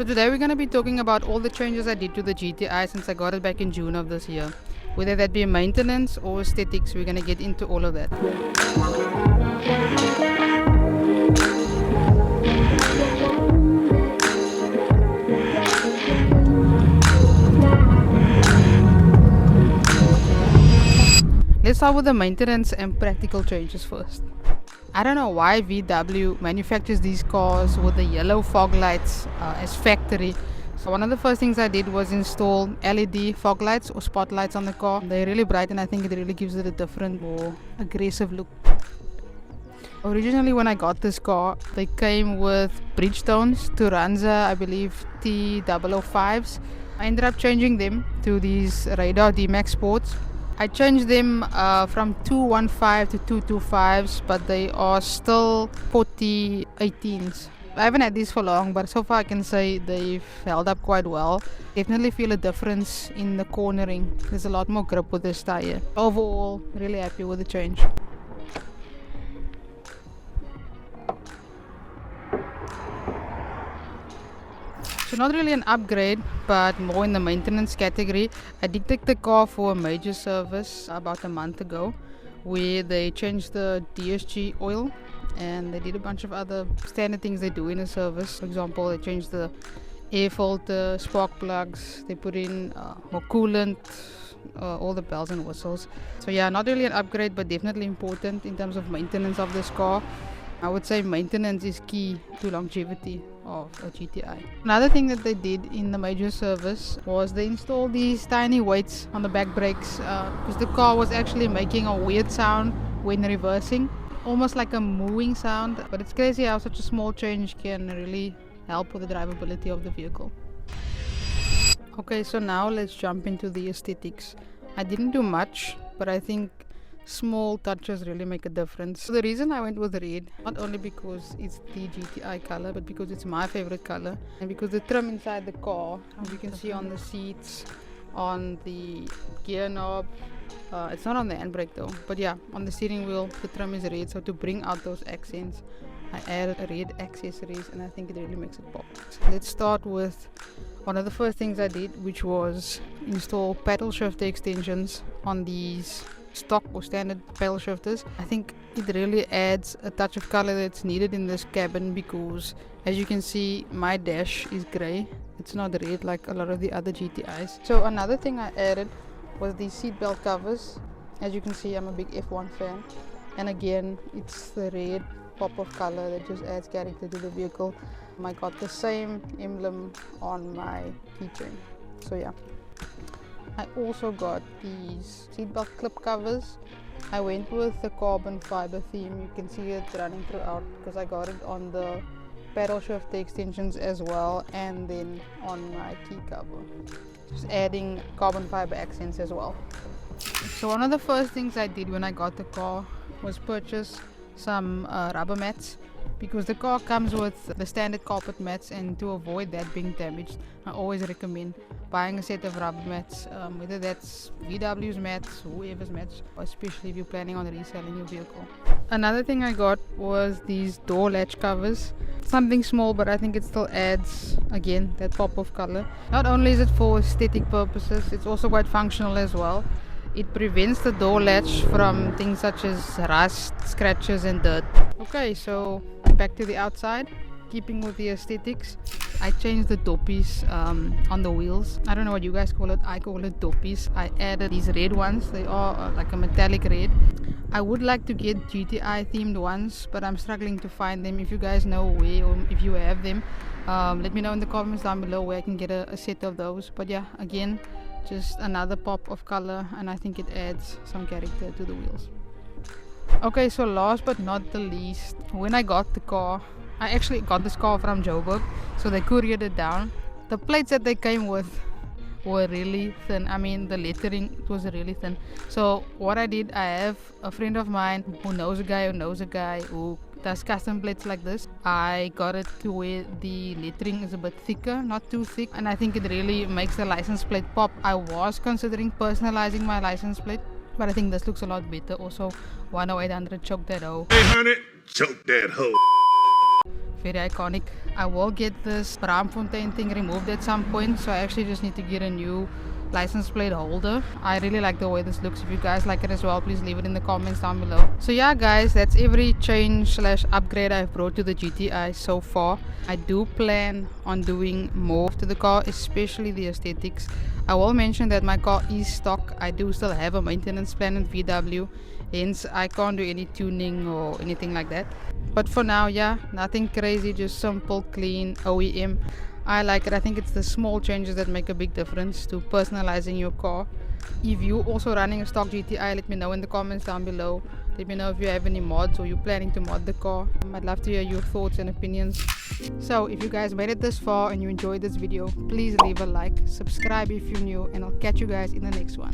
So today we're going to be talking about all the changes I did to the GTI since I got it back in June of this year. Whether that be maintenance or aesthetics, we're going to get into all of that. Let's start with the maintenance and practical changes first. I don't know why VW manufactures these cars with the yellow fog lights as factory. So one of the first things I did was install LED fog lights or spotlights on the car. They're really bright and I think it really gives it a different, more aggressive look. Originally when I got this car, they came with Bridgestones Turanza, I believe T005s. I ended up changing them to these Radar D-Max Sports. I changed them from 215 to 225s, but they are still 4018s. I haven't had these for long, but so far I can say they've held up quite well. Definitely feel a difference in the cornering. There's a lot more grip with this tire. Overall, really happy with the change. So not really an upgrade, but more in the maintenance category. I did take the car for a major service about a month ago, where they changed the DSG oil and they did a bunch of other standard things they do in a service. For example, they changed the air filter, spark plugs, they put in more coolant, all the bells and whistles. So yeah, not really an upgrade, but definitely important in terms of maintenance of this car. I would say maintenance is key to longevity of a GTI. Another thing that they did in the major service was they installed these tiny weights on the back brakes because the car was actually making a weird sound when reversing, almost like a mooing sound. But it's crazy how such a small change can really help with the drivability of the vehicle. Okay, so now let's jump into the aesthetics. I didn't do much, but I think small touches really make a difference. So the reason I went with red, not only because it's the GTI color, but because it's my favorite color, and because the trim inside the car, as you can see on the seats, on the gear knob, it's not on the handbrake though, but yeah, on the steering wheel the trim is red. So to bring out those accents, I added red accessories and I think it really makes it pop. So let's start with one of the first things I did, which was install paddle shifter extensions on these stock or standard paddle shifters. I think it really adds a touch of color that's needed in this cabin because, as you can see, my dash is grey. It's not red like a lot of the other GTIs. So another thing I added was these seatbelt covers. As you can see, I'm a big F1 fan, and again it's the red pop of color that just adds character to the vehicle. I got the same emblem on my keychain, so yeah. I also got these seatbelt clip covers. I went with the carbon fiber theme. You can see it running throughout because I got it on the paddle shifter extensions as well, and then on my key cover, just adding carbon fiber accents as well. So one of the first things I did when I got the car was purchase some rubber mats, because the car comes with the standard carpet mats, and to avoid that being damaged, I always recommend buying a set of rubber mats, whether that's VW's mats, whoever's mats, especially if you're planning on reselling your vehicle. Another thing I got was these door latch covers. Something small, but I think it still adds, again, that pop of color. Not only is it for aesthetic purposes, it's also quite functional as well. It prevents the door latch from things such as rust, scratches and dirt. Okay, so back to the outside. Keeping with the aesthetics, I changed the doppies on the wheels. I don't know what you guys call it, I call it doppies. I added these red ones. They are like a metallic red. I would like to get GTI themed ones, but I'm struggling to find them. If you guys know where, or if you have them, let me know in the comments down below where I can get a set of those. But yeah, again, just another pop of color, and I think it adds some character to the wheels. Okay, so last but not the least, when I got the car, I actually got this car from Joburg, so they couriered it down. The plates that they came with were really thin. I mean, the lettering, it was really thin. So what I did, I have a friend of mine who knows a guy who does custom plates like this. I got it to where the lettering is a bit thicker, not too thick, and I think it really makes the license plate pop. I was considering personalizing my license plate, but I think this looks a lot better. Also, 10800 choke that hoe. 800 choke that hoe. very iconic. I will get this Braamfontein thing removed at some point, so I actually just need to get a new license plate holder. I really like the way this looks. If you guys like it as well, please leave it in the comments down below. So yeah guys, that's every change slash upgrade I've brought to the GTI so far. I do plan on doing more to the car, especially the aesthetics. I will mention that my car is stock. I do still have a maintenance plan with VW, hence I can't do any tuning or anything like that. But for now, yeah, nothing crazy, just simple, clean OEM. I like it. I think it's the small changes that make a big difference to personalizing your car. If you also running a stock GTI, let me know in the comments down below. Let me know if you have any mods or you're planning to mod the car. I'd love to hear your thoughts and opinions. So if you guys made it this far and you enjoyed this video, please leave a like, subscribe if you're new, and I'll catch you guys in the next one.